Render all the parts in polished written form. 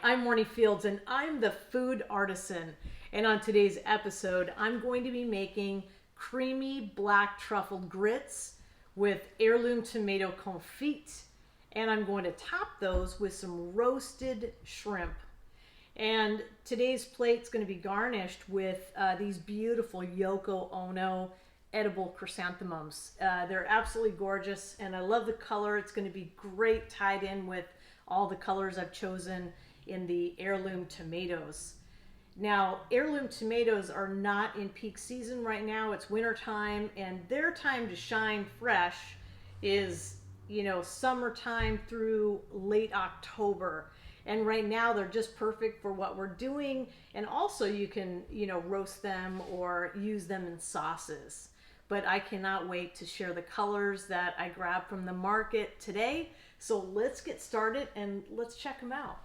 I'm Morning Fields and I'm the food artisan. And on today's episode, I'm going to be making creamy black truffled grits with heirloom tomato confit. And I'm going to top those with some roasted shrimp. And today's plate's going to be garnished with these beautiful Yoko Ono edible chrysanthemums. They're absolutely gorgeous and I love the color. It's going to be great tied in with all the colors I've chosen in the heirloom tomatoes. Now, heirloom tomatoes are not in peak season right now. It's winter time and their time to shine fresh is, summertime through late October. And right now they're just perfect for what we're doing. And also you can, roast them or use them in sauces. But I cannot wait to share the colors that I grabbed from the market today. So let's get started and let's check them out.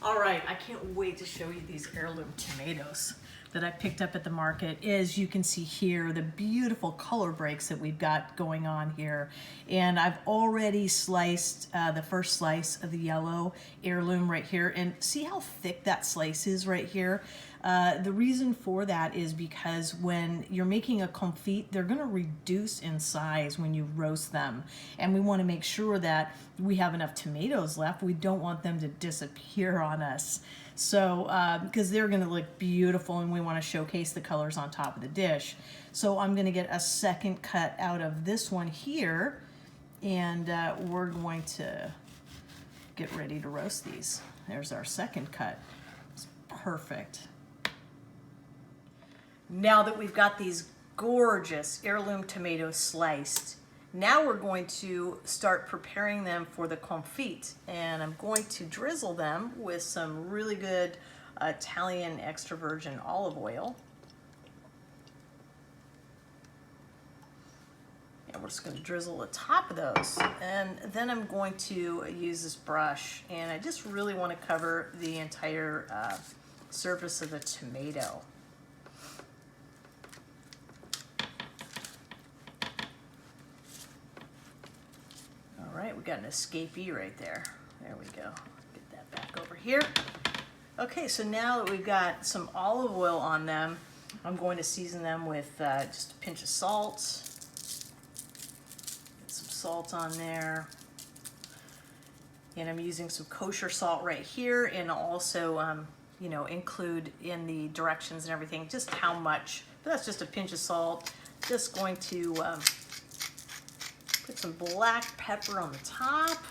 All right, I can't wait to show you these heirloom tomatoes that I picked up at the market. As you can see here, the beautiful color breaks that we've got going on here. And I've already sliced the first slice of the yellow heirloom right here. And see how thick that slice is right here? The reason for that is because when you're making a confit, they're going to reduce in size when you roast them. And we want to make sure that we have enough tomatoes left. We don't want them to disappear on us. So, because they're going to look beautiful and we want to showcase the colors on top of the dish. So I'm going to get a second cut out of this one here and we're going to get ready to roast these. There's our second cut. It's perfect. Now that we've got these gorgeous heirloom tomatoes sliced, now we're going to start preparing them for the confit. And I'm going to drizzle them with some really good Italian extra virgin olive oil. And we're just going to drizzle the top of those. And then I'm going to use this brush. And I just really want to cover the entire surface of the tomato. All right, we got an escapee right there. There we go. Get that back over here. Okay, so now that we've got some olive oil on them, I'm going to season them with just a pinch of salt. Get some salt on there. And I'm using some kosher salt right here, and I'll also, include in the directions and everything just how much. But that's just a pinch of salt. Just going to put some black pepper on the top.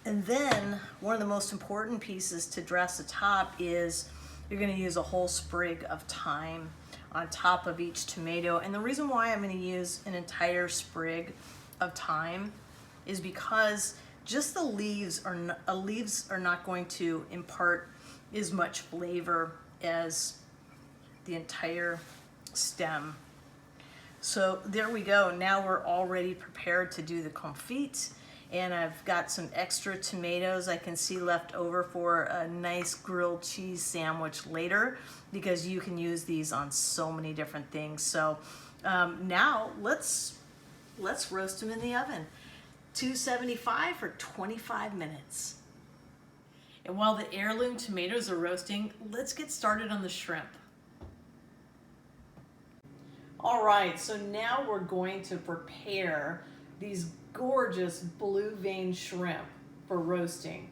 And then one of the most important pieces to dress the top is you're going to use a whole sprig of thyme on top of each tomato. And the reason why I'm going to use an entire sprig of thyme is because just the leaves are not going to impart as much flavor as the entire stem. So there we go. Now we're already prepared to do the confit, and I've got some extra tomatoes I can see left over for a nice grilled cheese sandwich later, because you can use these on so many different things. So now let's roast them in the oven. 275 for 25 minutes. And while the heirloom tomatoes are roasting, let's get started on the shrimp. All right, so now we're going to prepare these gorgeous blue vein shrimp for roasting.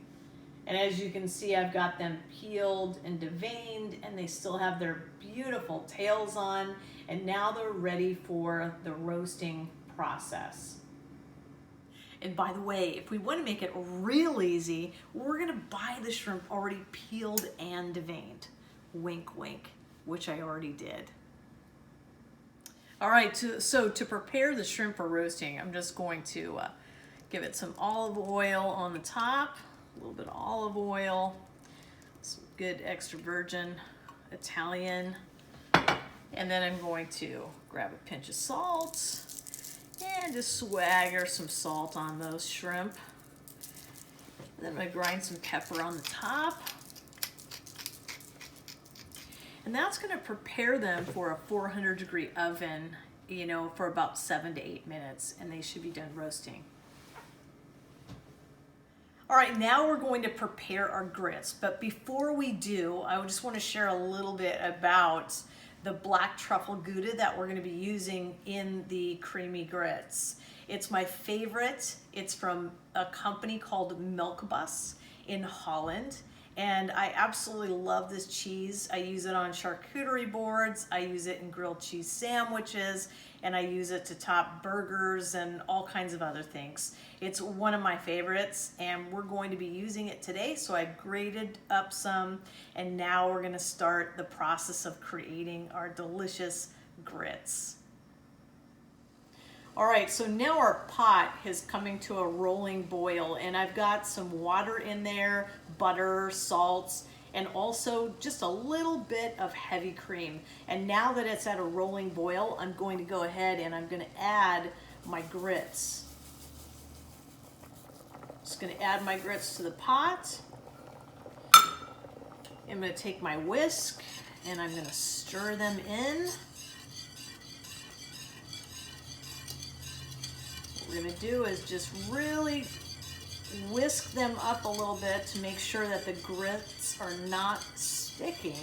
And as you can see, I've got them peeled and deveined, and they still have their beautiful tails on, and now they're ready for the roasting process. And by the way, if we want to make it real easy, we're going to buy the shrimp already peeled and deveined. Wink, wink, which I already did. All right, so to prepare the shrimp for roasting, I'm just going to give it some olive oil on the top, a little bit of olive oil, some good extra virgin Italian, and then I'm going to grab a pinch of salt and just swagger some salt on those shrimp. And then I'm going to grind some pepper on the top. And that's going to prepare them for a 400-degree oven, for about 7 to 8 minutes, and they should be done roasting. All right, now we're going to prepare our grits. But before we do, I just want to share a little bit about the black truffle Gouda that we're going to be using in the creamy grits. It's my favorite. It's from a company called Melkbus in Holland. And I absolutely love this cheese. I use it on charcuterie boards. I use it in grilled cheese sandwiches, and I use it to top burgers and all kinds of other things. It's one of my favorites, and we're going to be using it today. So I grated up some, and now we're gonna start the process of creating our delicious grits. All right, so now our pot is coming to a rolling boil, and I've got some water in there, butter, salts, and also just a little bit of heavy cream. And now that it's at a rolling boil, I'm going to go ahead and I'm going to add my grits. Just going to add my grits to the pot. I'm going to take my whisk and I'm going to stir them in. What we're going to do is just really whisk them up a little bit to make sure that the grits are not sticking.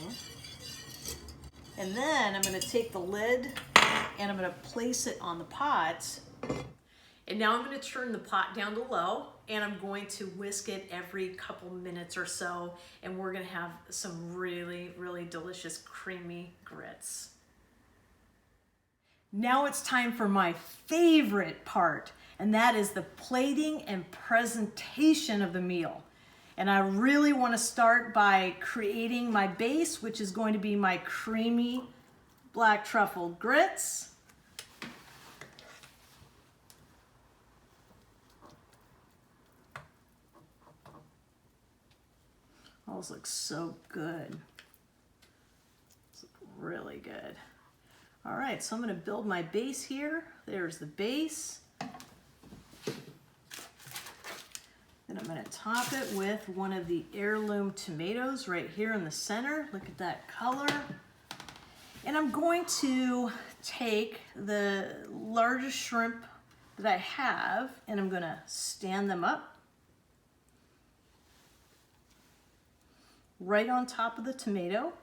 And then I'm going to take the lid and I'm going to place it on the pot. And now I'm going to turn the pot down to low, and I'm going to whisk it every couple minutes or so, and we're going to have some really, really delicious creamy grits. Now it's time for my favorite part, and that is the plating and presentation of the meal. And I really want to start by creating my base, which is going to be my creamy black truffle grits. Those look so good. Those look really good. All right, so I'm going to build my base here. There's the base. Then I'm going to top it with one of the heirloom tomatoes right here in the center. Look at that color. And I'm going to take the largest shrimp that I have, and I'm going to stand them up right on top of the tomato.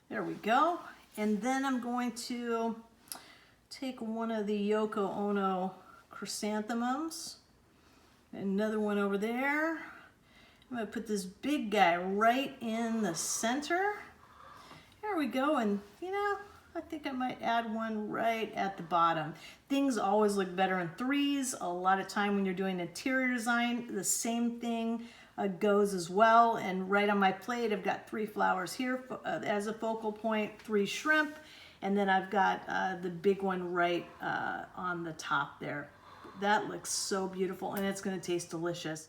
There we go. And then I'm going to take one of the Yoko Ono chrysanthemums, another one over there. I'm going to put this big guy right in the center. There we go. And you know, I think I might add one right at the bottom. Things always look better in threes. A lot of time when you're doing interior design, the same thing goes as well. And right on my plate, I've got 3 flowers here as a focal point, 3 shrimp, and then I've got the big one right on the top there. That looks so beautiful, and it's going to taste delicious.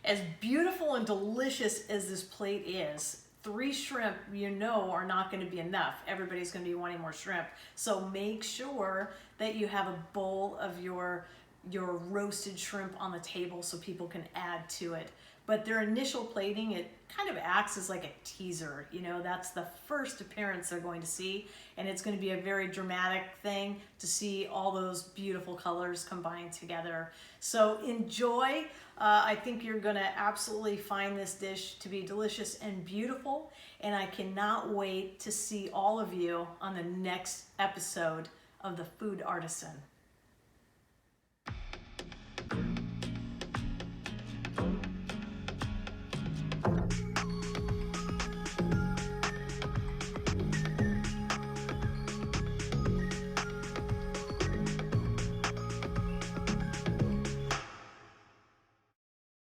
As beautiful and delicious as this plate is, 3 shrimp, you know, are not going to be enough. Everybody's going to be wanting more shrimp. So make sure that you have a bowl of your roasted shrimp on the table so people can add to it. But their initial plating, it kind of acts as like a teaser. You know, that's the first appearance they're going to see, and it's going to be a very dramatic thing to see all those beautiful colors combined together. So enjoy. I think you're going to absolutely find this dish to be delicious and beautiful, and I cannot wait to see all of you on the next episode of The Food Artisan.